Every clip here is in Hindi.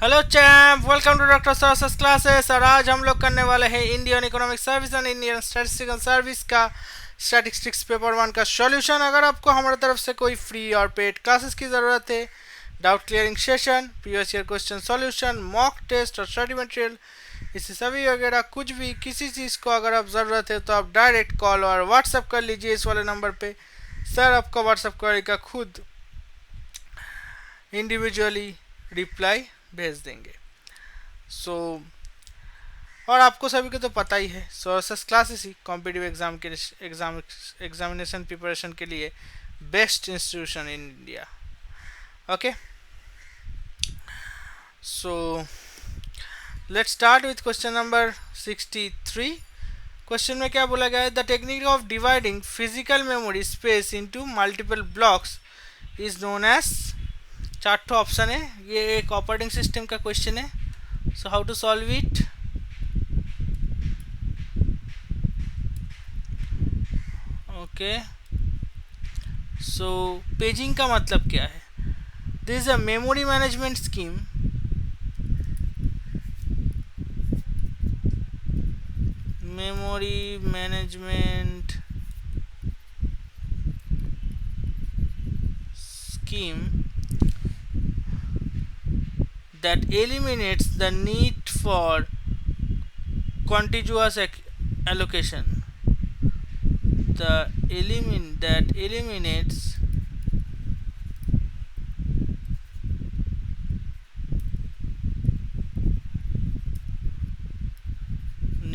Hello champ, welcome to doctor service classes. और आज हम लोग करने वाले हैं Indian economic service and Indian statistical service का स्टैटिस्टिक्स पेपर 1 का सॉल्यूशन। अगर आपको हमारी तरफ से कोई फ्री और पेड क्लासेस की ज़रूरत है, doubt clearing session, previous year question solution, mock test और स्टडी मटेरियल, इसी सभी वगैरह कुछ भी किसी चीज़ को अगर आप ज़रूरत है तो आप डायरेक्ट कॉल और व्हाट्सअप कर लीजिए इस वाले नंबर पे। सर आपका व्हाट्सअप करेगा, खुद इंडिविजुअली रिप्लाई भेज देंगे। सो और आपको सभी को तो पता ही है, सोर्सेस क्लासेस ही कॉम्पिटिटिव एग्जाम के एग्जामिनेशन प्रिपरेशन के लिए best institution in India. Okay, so let's start with question number 63। Question में क्या बोला गया है? The technique of dividing physical memory space into multiple blocks is known as. 4 option है, ये एक ऑपरेटिंग सिस्टम का क्वेश्चन है। So how to solve it? Okay, so paging का मतलब क्या है? This is a memory management scheme memory management scheme that eliminates the need for contiguous allocation. That eliminates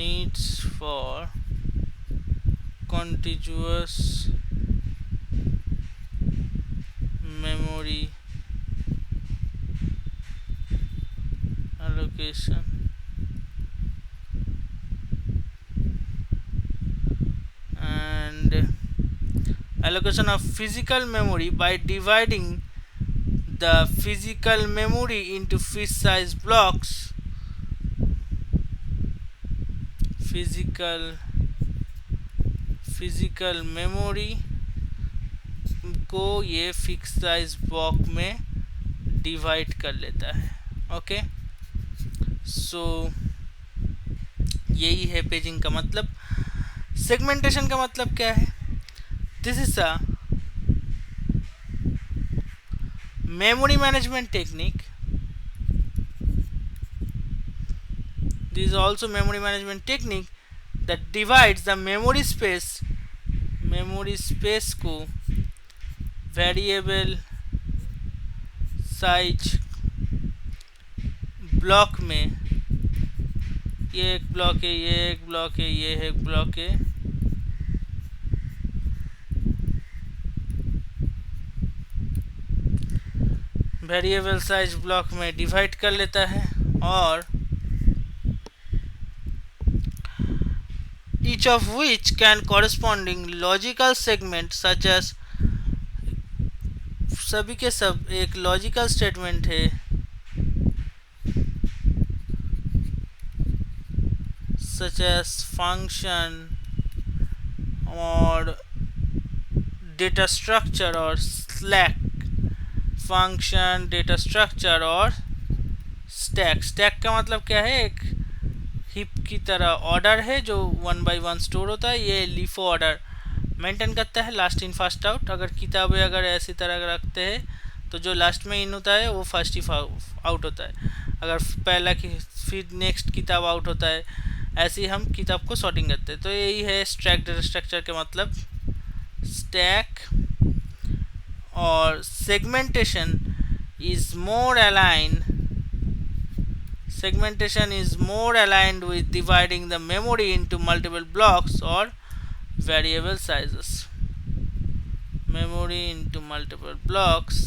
needs for contiguous memory allocation and allocation of physical memory by dividing the physical memory into fixed size blocks. Physical memory को ये फिक्स साइज ब्लॉक में डिवाइड कर लेता है। ओके, सो यही है पेजिंग का मतलब। सेगमेंटेशन का मतलब क्या है? This is a memory management technique. This is also memory management technique that divides the memory space को variable size ब्लॉक में, ये एक ब्लॉक है, ये एक ब्लॉक है, ये एक ब्लॉक है, वेरिएबल साइज ब्लॉक में डिवाइड कर लेता है। और each of which can corresponding logical segment such as, सभी के सब एक लॉजिकल स्टेटमेंट है such as function और डेटा स्ट्रक्चर और स्लैक। फंक्शन, डेटा स्ट्रक्चर और स्टैक। स्टैक का मतलब क्या है? एक हिप की तरह ऑर्डर है जो 1 by 1 स्टोर होता है। ये लिफो ऑर्डर मेंटेन करता है, लास्ट इन फर्स्ट आउट। अगर किताबें अगर ऐसी तरह रखते हैं तो जो लास्ट में इन होता है वो फर्स्ट ही आउट होता है। अगर पहला की फिर नेक्स्ट किताब आउट होता है, ऐसे ही हम किताब को सॉर्टिंग करते हैं। तो यही है स्टैक डेटा स्ट्रक्चर के मतलब, स्टैक। और segmentation is more align Segmentation is more aligned with dividing the memory into multiple blocks or variable sizes. Memory into multiple blocks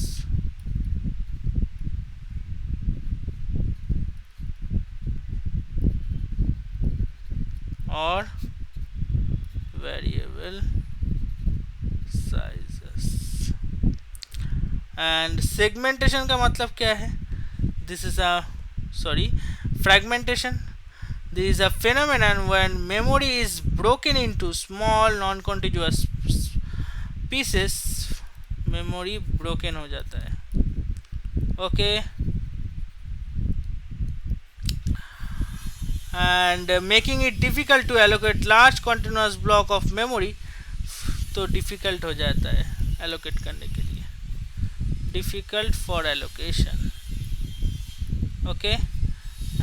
or variable sizes. And segmentation का मतलब क्या है? This is a fragmentation. This is a phenomenon when memory is broken into small non-contiguous pieces. memory broken हो जाता है। Okay, and making it difficult to allocate large continuous block of memory, तो डिफ़िकल्ट हो जाता है एलोकेट करने के लिए, difficult for allocation. Okay,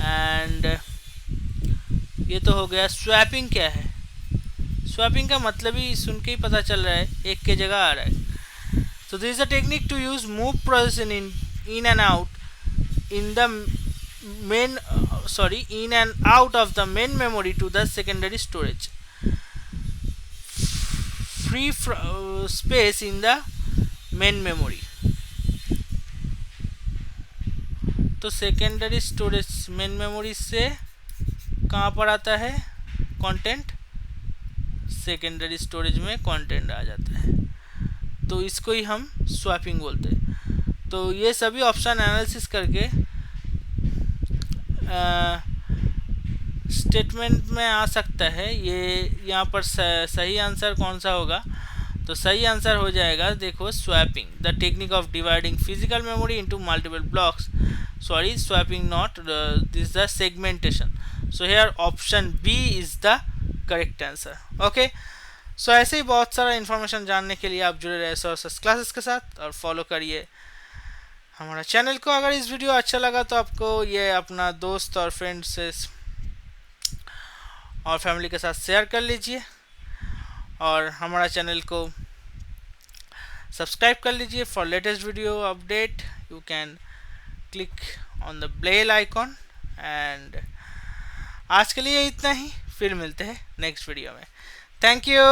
and ये तो हो गया। स्वैपिंग क्या है? स्वैपिंग का मतलब ही सुन के ही पता चल रहा है, एक के जगह आ रहा है। So this is a technique to use move process in and out in the main in and out of the main memory to the secondary storage, free space in the main memory। तो सेकेंडरी स्टोरेज मेन मेमोरी से कहाँ पर आता है कंटेंट? सेकेंडरी स्टोरेज में कंटेंट आ जाता है, तो इसको ही हम स्वैपिंग बोलते हैं। तो ये सभी ऑप्शन एनालिसिस करके स्टेटमेंट में आ सकता है। ये यहाँ पर सही आंसर कौन सा होगा? तो सही आंसर हो जाएगा, देखो, swapping, the technique of dividing physical memory into multiple blocks. Sorry, swapping not, this the segmentation. So here option B is the correct answer. Okay, so ऐसे ही बहुत सारा इन्फॉर्मेशन जानने के लिए आप जुड़े रहे सोर्सेस क्लासेस के साथ और फॉलो करिए हमारा चैनल को। अगर इस वीडियो अच्छा लगा तो आपको ये अपना दोस्त और फ्रेंड से और फैमिली के साथ शेयर कर लीजिए, और हमारा चैनल को सब्सक्राइब कर लीजिए for latest video update. You can click on the bell icon. And आज के लिए इतना ही, फिर मिलते हैं नेक्स्ट वीडियो में। Thank you.